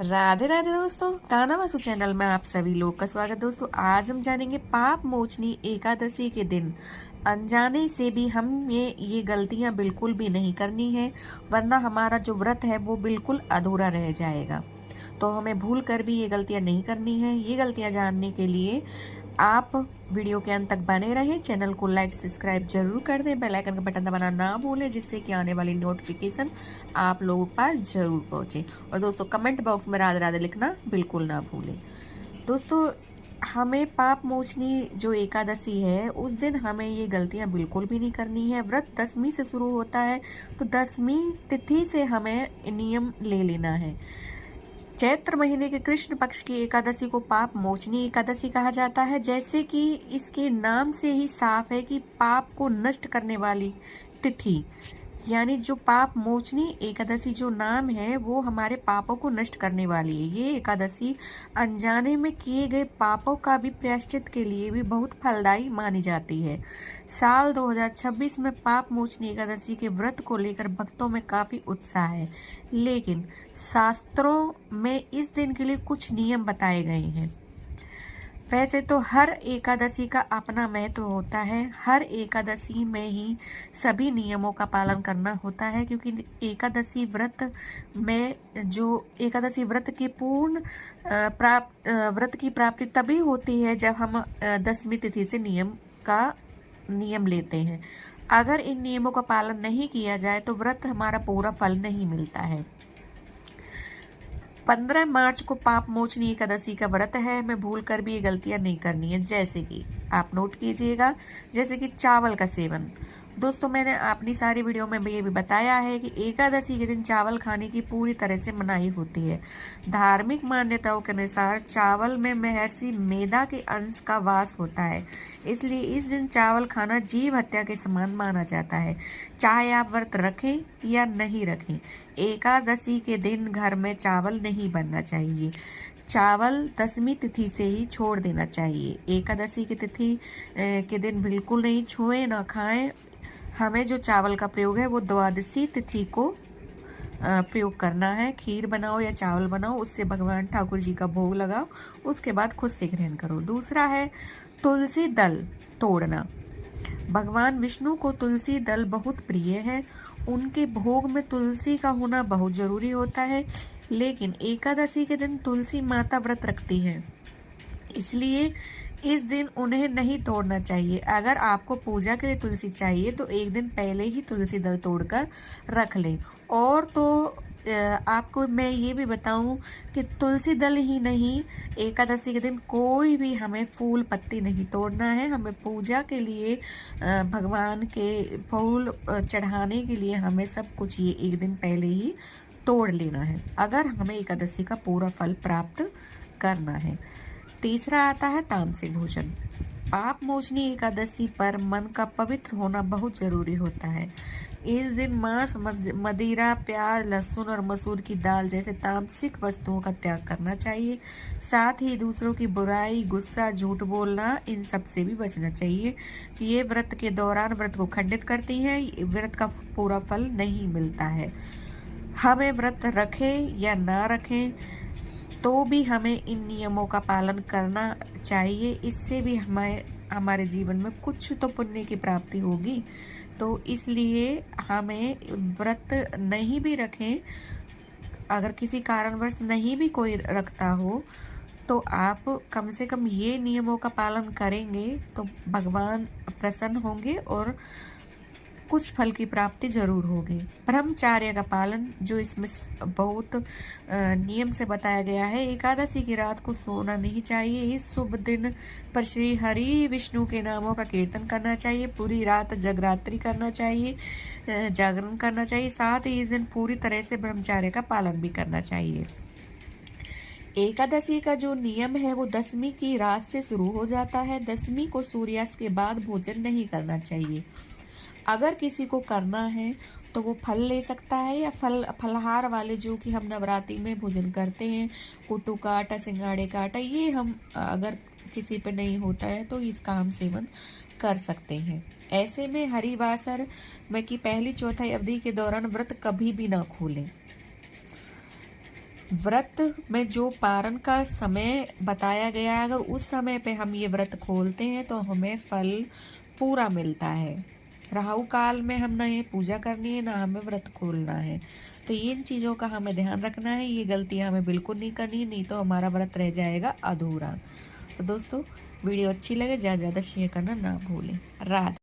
राधे राधे दोस्तों, कान्हा वासु चैनल में आप सभी लोग का स्वागत। दोस्तों आज हम जानेंगे पाप मोचनी एकादशी के दिन अनजाने से भी हम ये गलतियां बिल्कुल भी नहीं करनी है, वरना हमारा जो व्रत है वो बिल्कुल अधूरा रह जाएगा। तो हमें भूल कर भी ये गलतियां नहीं करनी है। ये गलतियां जानने के लिए आप वीडियो के अंत तक बने रहें। चैनल को लाइक सब्सक्राइब जरूर कर दें, बेल आइकन का बटन दबाना ना भूलें, जिससे कि आने वाली नोटिफिकेशन आप लोगों के पास जरूर पहुंचे। और दोस्तों कमेंट बॉक्स में राधे राधे लिखना बिल्कुल ना भूलें। दोस्तों हमें पाप मोचनी जो एकादशी है उस दिन हमें ये गलतियां बिल्कुल भी नहीं करनी है। व्रत दसवीं से शुरू होता है, तो दसवीं तिथि से हमें नियम ले लेना है। चैत्र महीने के कृष्ण पक्ष की एकादशी को पाप मोचनी एकादशी कहा जाता है, जैसे कि इसके नाम से ही साफ है कि पाप को नष्ट करने वाली तिथि, यानी जो पाप मोचनी एकादशी जो नाम है वो हमारे पापों को नष्ट करने वाली है। ये एकादशी अनजाने में किए गए पापों का भी प्रायश्चित के लिए भी बहुत फलदायी मानी जाती है। साल 2026 में पाप मोचनी एकादशी के व्रत को लेकर भक्तों में काफी उत्साह है, लेकिन शास्त्रों में इस दिन के लिए कुछ नियम बताए गए हैं। वैसे तो हर एकादशी का अपना महत्व होता है, हर एकादशी में ही सभी नियमों का पालन करना होता है, क्योंकि एकादशी व्रत में जो एकादशी व्रत की पूर्ण व्रत की प्राप्ति तभी होती है जब हम दसवीं तिथि से नियम लेते हैं। अगर इन नियमों का पालन नहीं किया जाए तो व्रत हमारा पूरा फल नहीं मिलता है। 15 मार्च को पाप मोचनी एकादशी का व्रत है, हमें भूल कर भी ये गलतियां नहीं करनी है। जैसे कि आप नोट कीजिएगा, जैसे कि चावल का सेवन। दोस्तों मैंने अपनी सारी वीडियो में ये भी बताया है कि एकादशी के दिन चावल खाने की पूरी तरह से मनाही होती है। धार्मिक मान्यताओं के अनुसार चावल में महर्षि मेधा के अंश का वास होता है, इसलिए इस दिन चावल खाना जीव हत्या के समान माना जाता है। चाहे आप व्रत रखें या नहीं रखें, एकादशी के दिन घर में चावल नहीं बनना चाहिए। चावल दसवीं तिथि से ही छोड़ देना चाहिए। एकादशी की तिथि के दिन बिल्कुल नहीं छुएं ना खाएं। हमें जो चावल का प्रयोग है वो द्वादशी तिथि को प्रयोग करना है। खीर बनाओ या चावल बनाओ, उससे भगवान ठाकुर जी का भोग लगाओ, उसके बाद खुद से ग्रहण करो। दूसरा है तुलसी दल तोड़ना। भगवान विष्णु को तुलसी दल बहुत प्रिय है, उनके भोग में तुलसी का होना बहुत जरूरी होता है, लेकिन एकादशी के दिन तुलसी माता व्रत रखती हैं, इसलिए इस दिन उन्हें नहीं तोड़ना चाहिए। अगर आपको पूजा के लिए तुलसी चाहिए तो एक दिन पहले ही तुलसी दल तोड़कर रख लें। और तो आपको मैं ये भी बताऊं कि तुलसी दल ही नहीं, एकादशी के दिन कोई भी हमें फूल पत्ती नहीं तोड़ना है। हमें पूजा के लिए भगवान के फूल चढ़ाने के लिए हमें सब कुछ ये एक दिन पहले ही तोड़ लेना है, अगर हमें एकादशी का पूरा फल प्राप्त करना है। तीसरा आता है तामसिक भोजन। पाप मोचनी एकादशी पर मन का पवित्र होना बहुत जरूरी होता है। इस दिन मांस, मदिरा, प्याज, लहसुन और मसूर की दाल जैसे तामसिक वस्तुओं का त्याग करना चाहिए। साथ ही दूसरों की बुराई, गुस्सा, झूठ बोलना, इन सब से भी बचना चाहिए। ये व्रत के दौरान व्रत को खंडित करती है, व्रत का पूरा फल नहीं मिलता है। हमें व्रत रखें या ना रखें तो भी हमें इन नियमों का पालन करना चाहिए। इससे भी हमारे जीवन में कुछ तो पुण्य की प्राप्ति होगी। तो इसलिए हमें व्रत नहीं भी रखें, अगर किसी कारणवश नहीं भी कोई रखता हो तो आप कम से कम ये नियमों का पालन करेंगे तो भगवान प्रसन्न होंगे और कुछ फल की प्राप्ति जरूर होगी। ब्रह्मचर्य का पालन जो इसमें बहुत नियम से बताया गया है। एकादशी की रात को सोना नहीं चाहिए। इस शुभ दिन पर श्री हरि विष्णु के नामों का कीर्तन करना चाहिए। पूरी रात जगरात्रि करना चाहिए, जागरण करना चाहिए। साथ ही इस दिन पूरी तरह से ब्रह्मचर्य का पालन भी करना चाहिए। एकादशी का जो नियम है वो दसवीं की रात से शुरू हो जाता है। दसवीं को सूर्यास्त के बाद भोजन नहीं करना चाहिए। अगर किसी को करना है तो वो फल ले सकता है, या फलहार वाले जो कि हम नवरात्रि में भोजन करते हैं, कुट्टू का आटा, सिंगाड़े का आटा, ये हम अगर किसी पे नहीं होता है तो इसका हम सेवन कर सकते हैं। ऐसे में हरिवासर में की पहली चौथाई अवधि के दौरान व्रत कभी भी ना खोलें। व्रत में जो पारण का समय बताया गया है, अगर उस समय पे हम ये व्रत खोलते हैं तो हमें फल पूरा मिलता है। राहु काल में हम ना ये पूजा करनी है, ना हमें व्रत खोलना है। तो इन चीज़ों का हमें ध्यान रखना है, ये गलतियाँ हमें बिल्कुल नहीं करनी है, नहीं तो हमारा व्रत रह जाएगा अधूरा। तो दोस्तों, वीडियो अच्छी लगे ज़्यादा से ज़्यादा शेयर करना ना भूलें। राधे।